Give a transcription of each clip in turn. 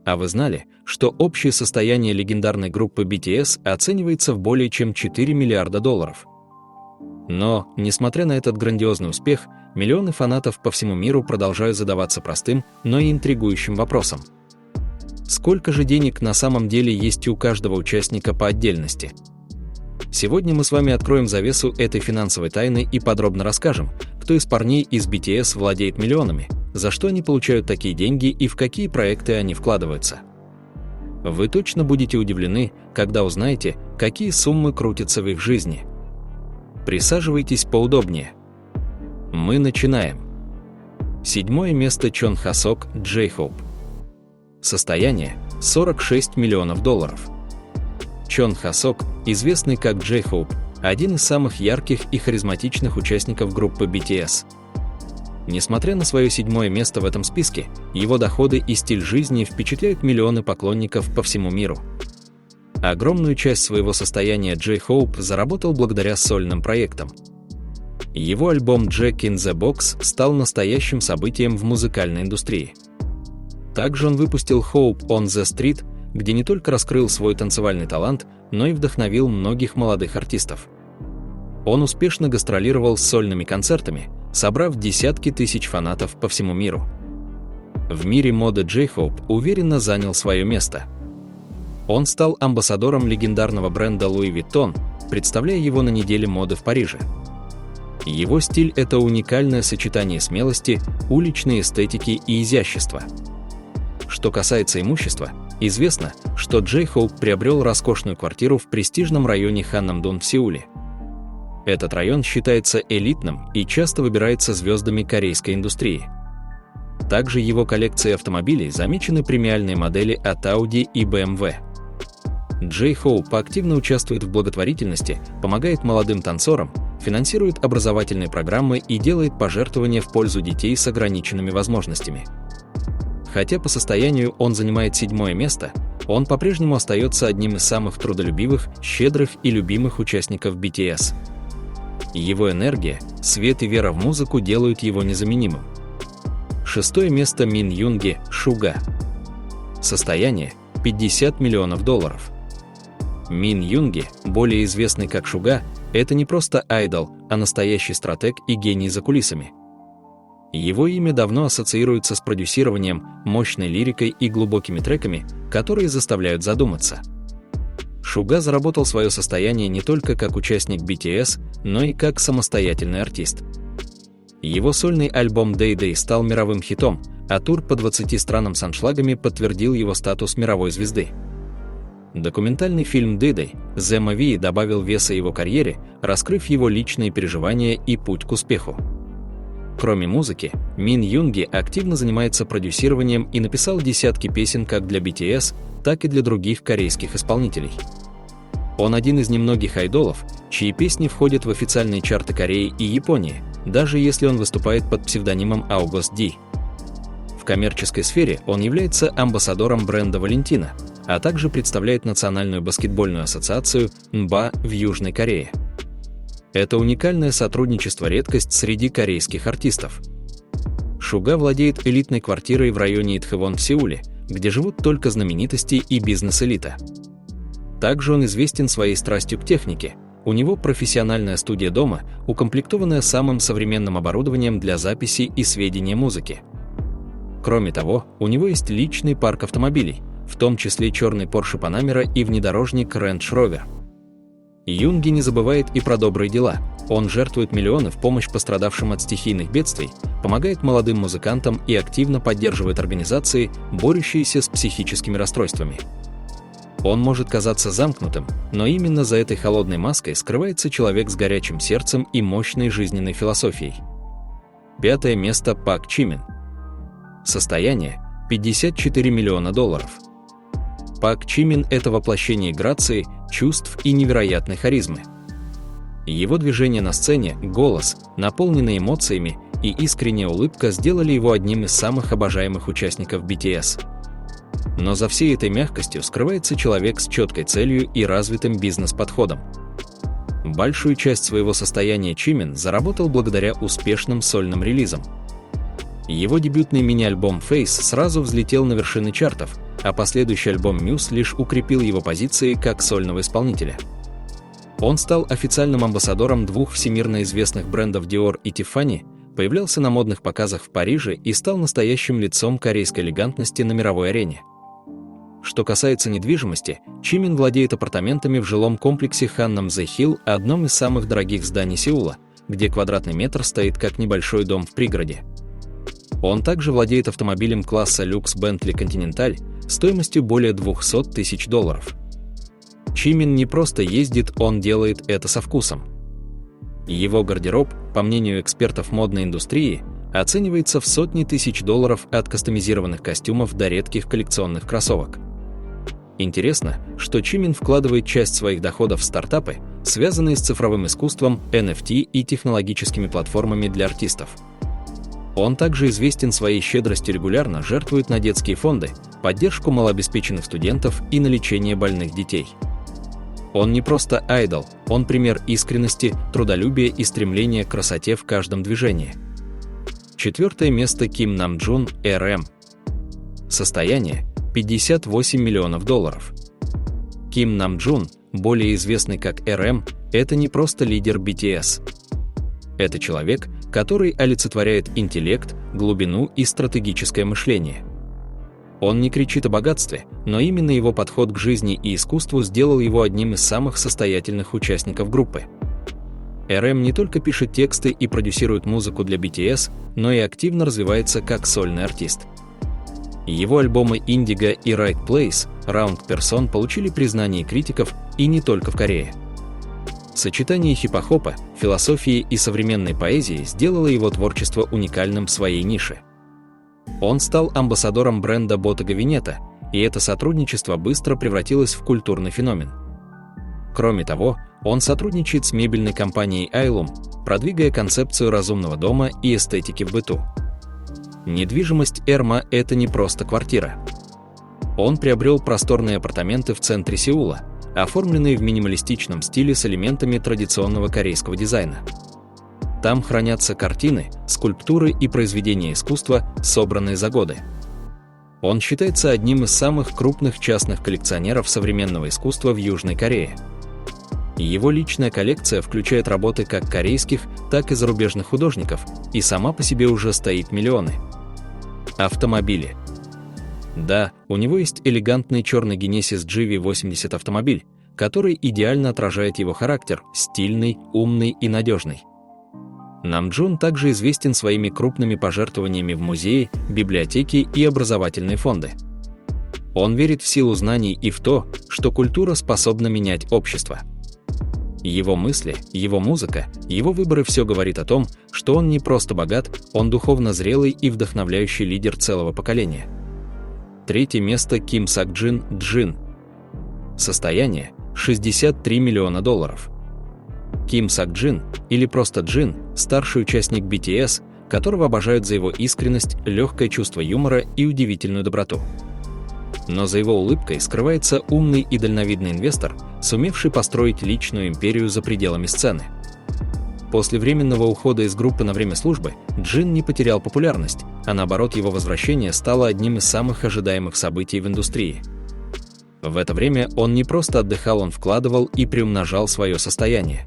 А вы знали, что общее состояние легендарной группы BTS оценивается в более чем $4 миллиарда? Но, несмотря на этот грандиозный успех, миллионы фанатов по всему миру продолжают задаваться простым, но и интригующим вопросом. Сколько же денег на самом деле есть у каждого участника по отдельности? Сегодня мы с вами откроем завесу этой финансовой тайны и подробно расскажем, кто из парней из BTS владеет миллионами, за что они получают такие деньги и в какие проекты они вкладываются. Вы точно будете удивлены, когда узнаете, какие суммы крутятся в их жизни. Присаживайтесь поудобнее. Мы начинаем. 7 место. Чон Хасок, J-Hope. Состояние – $46 миллионов. Чон Хасок, известный как J-Hope, один из самых ярких и харизматичных участников группы BTS. Несмотря на свое 7 место в этом списке, его доходы и стиль жизни впечатляют миллионы поклонников по всему миру. Огромную часть своего состояния J-Hope заработал благодаря сольным проектам. Его альбом Jack in the Box стал настоящим событием в музыкальной индустрии. Также он выпустил Hope on the Street, где не только раскрыл свой танцевальный талант, но и вдохновил многих молодых артистов. Он успешно гастролировал с сольными концертами, собрав десятки тысяч фанатов по всему миру. В мире моды J-Hope уверенно занял свое место. Он стал амбассадором легендарного бренда Louis Vuitton, представляя его на неделе моды в Париже. Его стиль – это уникальное сочетание смелости, уличной эстетики и изящества. Что касается имущества, известно, что J-Hope приобрел роскошную квартиру в престижном районе Ханнам-Дун в Сеуле. Этот район считается элитным и часто выбирается звездами корейской индустрии. Также его коллекции автомобилей замечены премиальные модели от Audi и BMW. J-Hope активно участвует в благотворительности, помогает молодым танцорам, финансирует образовательные программы и делает пожертвования в пользу детей с ограниченными возможностями. Хотя по состоянию он занимает 7 место, он по-прежнему остается одним из самых трудолюбивых, щедрых и любимых участников BTS. Его энергия, свет и вера в музыку делают его незаменимым. 6 место. Мин Юнги, Suga. Состояние – $50 миллионов. Мин Юнги, более известный как Suga, это не просто айдол, а настоящий стратег и гений за кулисами. Его имя давно ассоциируется с продюсированием, мощной лирикой и глубокими треками, которые заставляют задуматься. Suga заработал свое состояние не только как участник BTS, но и как самостоятельный артист. Его сольный альбом Day Day стал мировым хитом, а тур по 20 странам с аншлагами подтвердил его статус мировой звезды. Документальный фильм Day Day The Movie добавил веса его карьере, раскрыв его личные переживания и путь к успеху. Кроме музыки, Мин Юнги активно занимается продюсированием и написал десятки песен как для BTS, так и для других корейских исполнителей. Он один из немногих айдолов, чьи песни входят в официальные чарты Кореи и Японии, даже если он выступает под псевдонимом August D. В коммерческой сфере он является амбассадором бренда Valentino, а также представляет Национальную баскетбольную ассоциацию НБА в Южной Корее. Это уникальное сотрудничество – редкость среди корейских артистов. Suga владеет элитной квартирой в районе Итхэвон в Сеуле, где живут только знаменитости и бизнес-элита. Также он известен своей страстью к технике. У него профессиональная студия дома, укомплектованная самым современным оборудованием для записи и сведения музыки. Кроме того, у него есть личный парк автомобилей, в том числе черный Porsche Panamera и внедорожник Range Rover. Юнги не забывает и про добрые дела. Он жертвует миллионы в помощь пострадавшим от стихийных бедствий, помогает молодым музыкантам и активно поддерживает организации, борющиеся с психическими расстройствами. Он может казаться замкнутым, но именно за этой холодной маской скрывается человек с горячим сердцем и мощной жизненной философией. 5 место. Пак Чимин. Состояние – $54 миллиона. Пак Чимин – это воплощение грации, чувств и невероятной харизмы. Его движение на сцене, голос, наполненный эмоциями и искренняя улыбка сделали его одним из самых обожаемых участников BTS. Но за всей этой мягкостью скрывается человек с четкой целью и развитым бизнес-подходом. Большую часть своего состояния Чимин заработал благодаря успешным сольным релизам. Его дебютный мини-альбом Face сразу взлетел на вершины чартов, а последующий альбом Muse лишь укрепил его позиции как сольного исполнителя. Он стал официальным амбассадором двух всемирно известных брендов Dior и Tiffany, появлялся на модных показах в Париже и стал настоящим лицом корейской элегантности на мировой арене. Что касается недвижимости, Чимин владеет апартаментами в жилом комплексе Gangnam The Hill, одном из самых дорогих зданий Сеула, где квадратный метр стоит как небольшой дом в пригороде. Он также владеет автомобилем класса люкс Bentley Continental стоимостью более $200 тысяч. Чимин не просто ездит, он делает это со вкусом. Его гардероб, по мнению экспертов модной индустрии, оценивается в сотни тысяч долларов от кастомизированных костюмов до редких коллекционных кроссовок. Интересно, что Чимин вкладывает часть своих доходов в стартапы, связанные с цифровым искусством, NFT и технологическими платформами для артистов. Он также известен своей щедростью, регулярно жертвует на детские фонды, поддержку малообеспеченных студентов и на лечение больных детей. Он не просто айдол, он пример искренности, трудолюбия и стремления к красоте в каждом движении. 4 место Ким Намджун, RM. Состояние – $58 миллионов. Ким Намджун, более известный как RM, это не просто лидер BTS. Это человек, который олицетворяет интеллект, глубину и стратегическое мышление. Он не кричит о богатстве, но именно его подход к жизни и искусству сделал его одним из самых состоятельных участников группы. RM не только пишет тексты и продюсирует музыку для BTS, но и активно развивается как сольный артист. Его альбомы Indigo и Right Place, Wrong Person получили признание критиков и не только в Корее. Сочетание хип-хопа, философии и современной поэзии сделало его творчество уникальным в своей нише. Он стал амбассадором бренда Bottega Veneta, и это сотрудничество быстро превратилось в культурный феномен. Кроме того, он сотрудничает с мебельной компанией Ailum, продвигая концепцию разумного дома и эстетики в быту. Недвижимость Эрма – это не просто квартира. Он приобрел просторные апартаменты в центре Сеула, оформленные в минималистичном стиле с элементами традиционного корейского дизайна. Там хранятся картины, скульптуры и произведения искусства, собранные за годы. Он считается одним из самых крупных частных коллекционеров современного искусства в Южной Корее. Его личная коллекция включает работы как корейских, так и зарубежных художников, и сама по себе уже стоит миллионы. Автомобили. Да, у него есть элегантный черный Genesis GV80 автомобиль, который идеально отражает его характер, стильный, умный и надежный. Намджун также известен своими крупными пожертвованиями в музеи, библиотеки и образовательные фонды. Он верит в силу знаний и в то, что культура способна менять общество. Его мысли, его музыка, его выборы – все говорит о том, что он не просто богат, он духовно зрелый и вдохновляющий лидер целого поколения. 3 место Ким Сак-джин, Джин. Состояние – $63 миллиона. Ким Сак-джин, или просто Джин, старший участник BTS, которого обожают за его искренность, легкое чувство юмора и удивительную доброту. Но за его улыбкой скрывается умный и дальновидный инвестор, сумевший построить личную империю за пределами сцены. После временного ухода из группы на время службы Джин не потерял популярность, а наоборот его возвращение стало одним из самых ожидаемых событий в индустрии. В это время он не просто отдыхал, он вкладывал и приумножал свое состояние.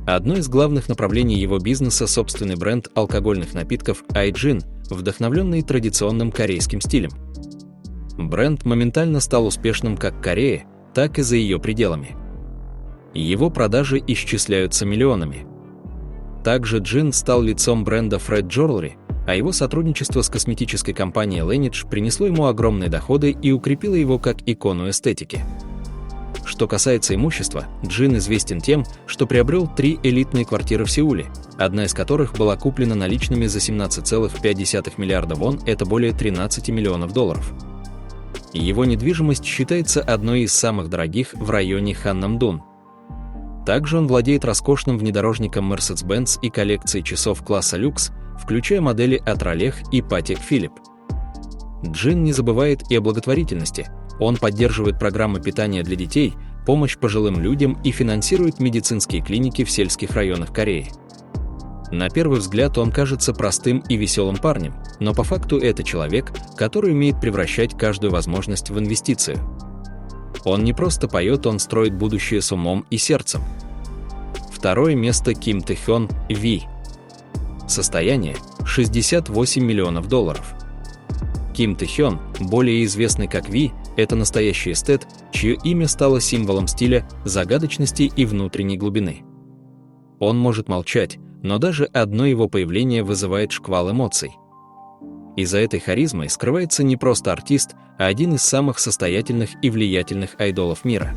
Одно из главных направлений его бизнеса – собственный бренд алкогольных напитков iJin, вдохновленный традиционным корейским стилем. Бренд моментально стал успешным как в Корее, так и за ее пределами. Его продажи исчисляются миллионами. Также Джин стал лицом бренда Fred Jewelry, а его сотрудничество с косметической компанией Laneige принесло ему огромные доходы и укрепило его как икону эстетики. Что касается имущества, Джин известен тем, что приобрел 3 элитные квартиры в Сеуле, одна из которых была куплена наличными за 17,5 миллиарда вон, это более $13 миллионов. Его недвижимость считается одной из самых дорогих в районе Ханнам-Дун. Также он владеет роскошным внедорожником Mercedes-Benz и коллекцией часов класса люкс, включая модели от Rolex и Patek Philippe. Джин не забывает и о благотворительности. Он поддерживает программы питания для детей, помощь пожилым людям и финансирует медицинские клиники в сельских районах Кореи. На первый взгляд он кажется простым и веселым парнем, но по факту это человек, который умеет превращать каждую возможность в инвестицию. Он не просто поет, он строит будущее с умом и сердцем. Второе место Ким Тэ-хён, V. Состояние – $68 миллионов. Ким Тэ-хён, более известный как V, это настоящий эстет, чье имя стало символом стиля, загадочности и внутренней глубины. Он может молчать, но даже одно его появление вызывает шквал эмоций. И за этой харизмой скрывается не просто артист, а один из самых состоятельных и влиятельных айдолов мира.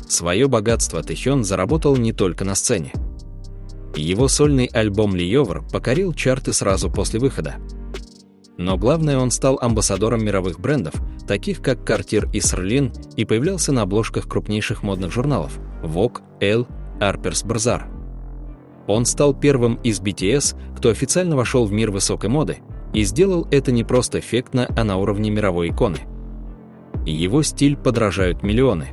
Свое богатство Тэ-хён заработал не только на сцене. Его сольный альбом «Лиёвр» покорил чарты сразу после выхода. Но главное, он стал амбассадором мировых брендов, таких как Cartier и Celine, и появлялся на обложках крупнейших модных журналов Vogue, Elle, Harper's Bazaar. Он стал первым из BTS, кто официально вошел в мир высокой моды, и сделал это не просто эффектно, а на уровне мировой иконы. Его стиль подражают миллионы.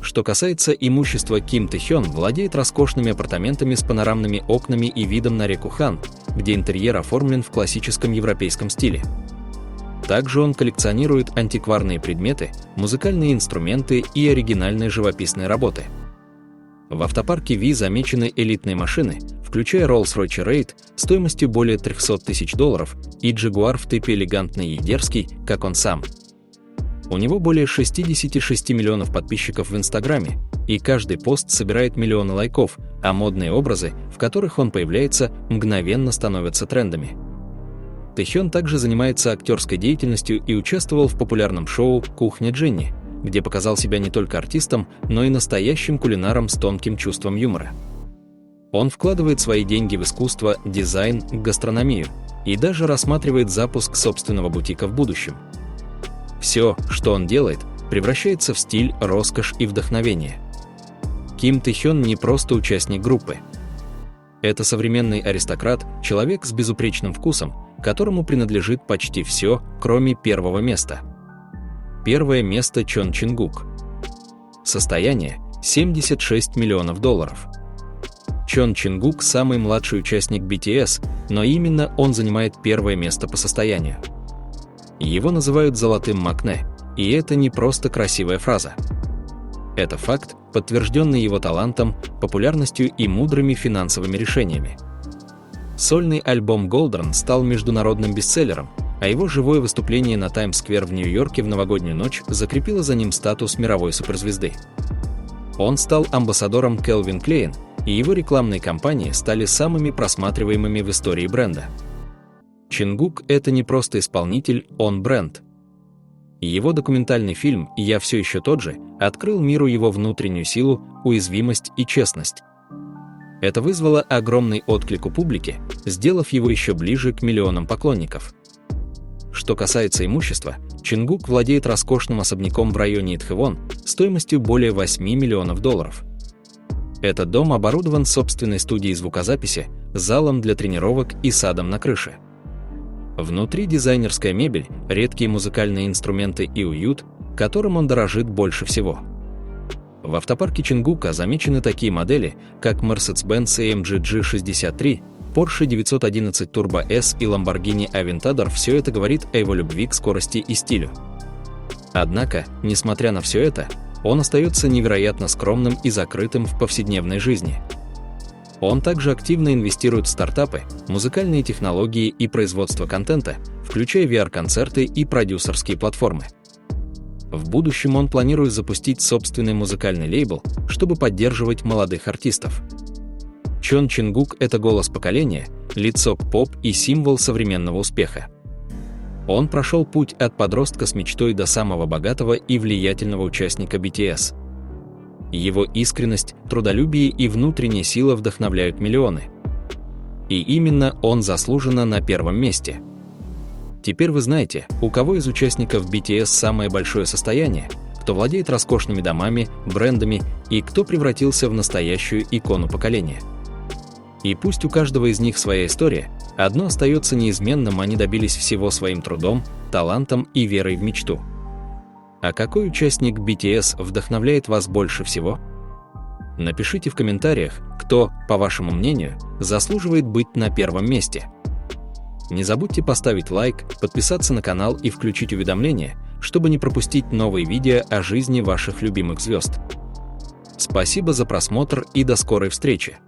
Что касается имущества, Ким Тэ-хён владеет роскошными апартаментами с панорамными окнами и видом на реку Хан, где интерьер оформлен в классическом европейском стиле. Также он коллекционирует антикварные предметы, музыкальные инструменты и оригинальные живописные работы. В автопарке V замечены элитные машины, включая Rolls-Royce Raid стоимостью более $300 тысяч и Jaguar в типе элегантный и дерзкий, как он сам. У него более 66 миллионов подписчиков в Инстаграме, и каждый пост собирает миллионы лайков, а модные образы, в которых он появляется, мгновенно становятся трендами. Тэ-хён также занимается актерской деятельностью и участвовал в популярном шоу «Кухня Дженни», где показал себя не только артистом, но и настоящим кулинаром с тонким чувством юмора. Он вкладывает свои деньги в искусство, дизайн, гастрономию и даже рассматривает запуск собственного бутика в будущем. Все, что он делает, превращается в стиль, роскошь и вдохновение. Ким Тэ-хён не просто участник группы. Это современный аристократ, человек с безупречным вкусом, которому принадлежит почти все, кроме первого места. Первое место Чон Чингук. Состояние – $76 миллионов. Чон Чингук – самый младший участник BTS, но именно он занимает первое место по состоянию. Его называют «золотым Макне», и это не просто красивая фраза. Это факт, подтвержденный его талантом, популярностью и мудрыми финансовыми решениями. Сольный альбом Golden стал международным бестселлером, а его живое выступление на Таймс-сквер в Нью-Йорке в новогоднюю ночь закрепило за ним статус мировой суперзвезды. Он стал амбассадором Calvin Klein, и его рекламные кампании стали самыми просматриваемыми в истории бренда. Чингук – это не просто исполнитель, он бренд. Его документальный фильм «Я все еще тот же» открыл миру его внутреннюю силу, уязвимость и честность. Это вызвало огромный отклик у публики, сделав его еще ближе к миллионам поклонников. Что касается имущества, Чингук владеет роскошным особняком в районе Итхэвон стоимостью более $8 миллионов. Этот дом оборудован собственной студией звукозаписи, залом для тренировок и садом на крыше. Внутри дизайнерская мебель, редкие музыкальные инструменты и уют, которым он дорожит больше всего. В автопарке Чингука замечены такие модели, как Mercedes-Benz AMG G63, Porsche 911 Turbo S и Lamborghini Aventador. Все это говорит о его любви к скорости и стилю. Однако, несмотря на все это, он остается невероятно скромным и закрытым в повседневной жизни. Он также активно инвестирует в стартапы, музыкальные технологии и производство контента, включая VR-концерты и продюсерские платформы. В будущем он планирует запустить собственный музыкальный лейбл, чтобы поддерживать молодых артистов. Чон Чингук – это голос поколения, лицо поп и символ современного успеха. Он прошел путь от подростка с мечтой до самого богатого и влиятельного участника BTS. Его искренность, трудолюбие и внутренняя сила вдохновляют миллионы. И именно он заслуженно на первом месте. Теперь вы знаете, у кого из участников BTS самое большое состояние, кто владеет роскошными домами, брендами и кто превратился в настоящую икону поколения. И пусть у каждого из них своя история, одно остается неизменным: они добились всего своим трудом, талантом и верой в мечту. А какой участник BTS вдохновляет вас больше всего? Напишите в комментариях, кто, по вашему мнению, заслуживает быть на первом месте. Не забудьте поставить лайк, подписаться на канал и включить уведомления, чтобы не пропустить новые видео о жизни ваших любимых звезд. Спасибо за просмотр и до скорой встречи!